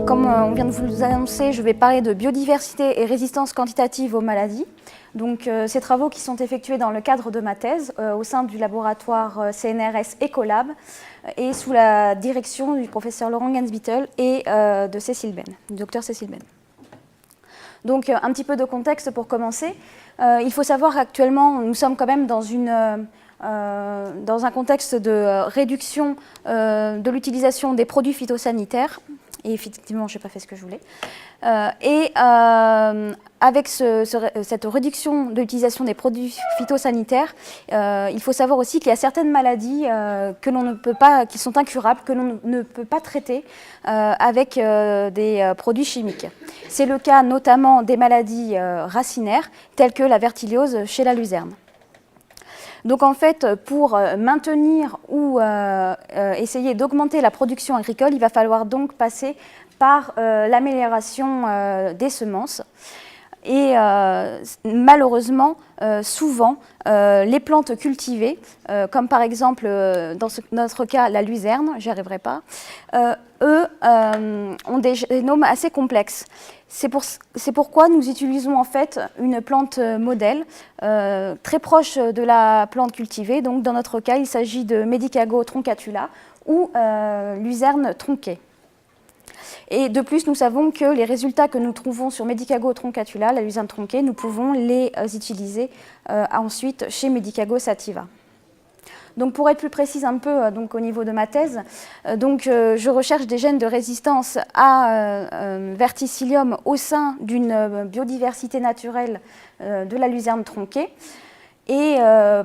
comme on vient de vous annoncer, je vais parler de biodiversité et résistance quantitative aux maladies. Donc, ces travaux qui sont effectués dans le cadre de ma thèse au sein du laboratoire CNRS Ecolab et sous la direction du professeur Laurent Gansbittel et de Cécile Ben, du docteur Cécile Ben. Donc, un petit peu de contexte pour commencer. Il faut savoir qu'actuellement, nous sommes quand même dans un contexte de réduction de l'utilisation des produits phytosanitaires. Et effectivement, je n'ai pas fait ce que je voulais. Avec cette réduction de l'utilisation des produits phytosanitaires, il faut savoir aussi qu'il y a certaines maladies que l'on ne peut pas, qui sont incurables, que l'on ne peut pas traiter avec des produits chimiques. C'est le cas notamment des maladies racinaires, telles que la vertiliose chez la luzerne. Donc en fait, pour maintenir ou essayer d'augmenter la production agricole, il va falloir donc passer par l'amélioration des semences. Et malheureusement, souvent, les plantes cultivées, comme par exemple dans notre cas la luzerne, j'y arriverai pas, eux ont des génomes assez complexes. C'est pourquoi nous utilisons en fait une plante modèle très proche de la plante cultivée. Donc dans notre cas, il s'agit de Medicago troncatula ou luzerne tronquée. Et de plus, nous savons que les résultats que nous trouvons sur Medicago troncatula, la luzerne tronquée, nous pouvons les utiliser ensuite chez Medicago sativa. Donc pour être plus précise un peu donc, au niveau de ma thèse, je recherche des gènes de résistance à verticillium au sein d'une biodiversité naturelle de la luzerne tronquée. Et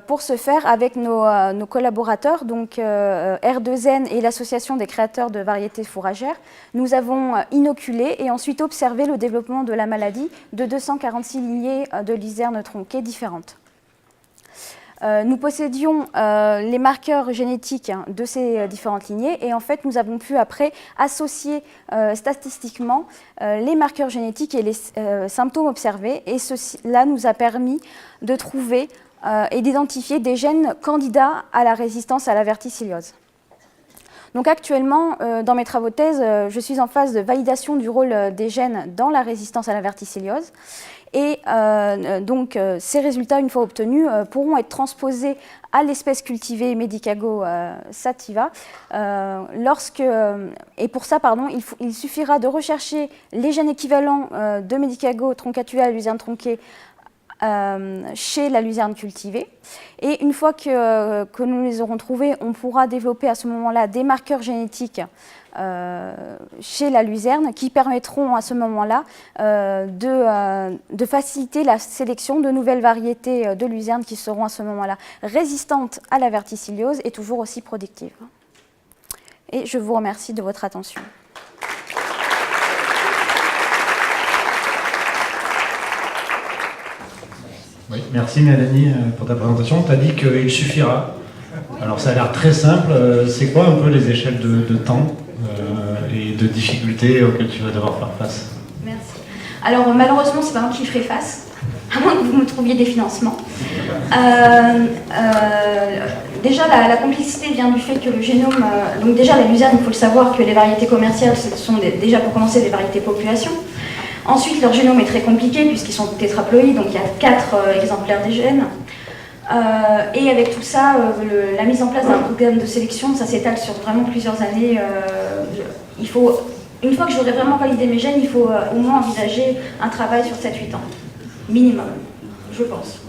pour ce faire, avec nos collaborateurs, donc R2N et l'Association des créateurs de variétés fourragères, nous avons inoculé et ensuite observé le développement de la maladie de 246 lignées de luzerne tronquée différentes. Nous possédions les marqueurs génétiques de ces différentes lignées et en fait nous avons pu après associer statistiquement les marqueurs génétiques et les symptômes observés et cela nous a permis de trouver et d'identifier des gènes candidats à la résistance à la verticilliose. Donc actuellement, dans mes travaux de thèse, je suis en phase de validation du rôle des gènes dans la résistance à la verticilliose. Et ces résultats, une fois obtenus, pourront être transposés à l'espèce cultivée Medicago sativa. Et pour ça, il suffira de rechercher les gènes équivalents de Medicago troncatula luzerne tronquée chez la luzerne cultivée. Et une fois que nous les aurons trouvés, on pourra développer à ce moment-là des marqueurs génétiques chez la luzerne qui permettront à ce moment-là de faciliter la sélection de nouvelles variétés de luzerne qui seront à ce moment-là résistantes à la verticilliose et toujours aussi productives. Et je vous remercie de votre attention. Oui, merci Mélanie pour ta présentation. Tu as dit qu'il suffira. Alors ça a l'air très simple. C'est quoi un peu les échelles de temps et de difficultés auxquelles tu vas devoir faire face? Merci. Alors malheureusement, c'est pas moi qui ferai face, à moins que vous me trouviez des financements. Déjà, la complexité vient du fait que le génome... donc déjà, la luzerne, il faut le savoir que les variétés commerciales, ce sont déjà pour commencer des variétés population. Ensuite, leur génome est très compliqué puisqu'ils sont tétraploïdes, donc il y a 4 exemplaires des gènes. Et avec tout ça, la mise en place d'un programme de sélection, ça s'étale sur vraiment plusieurs années. Une fois que j'aurai vraiment validé mes gènes, il faut au moins envisager un travail sur 7-8 ans, minimum, je pense.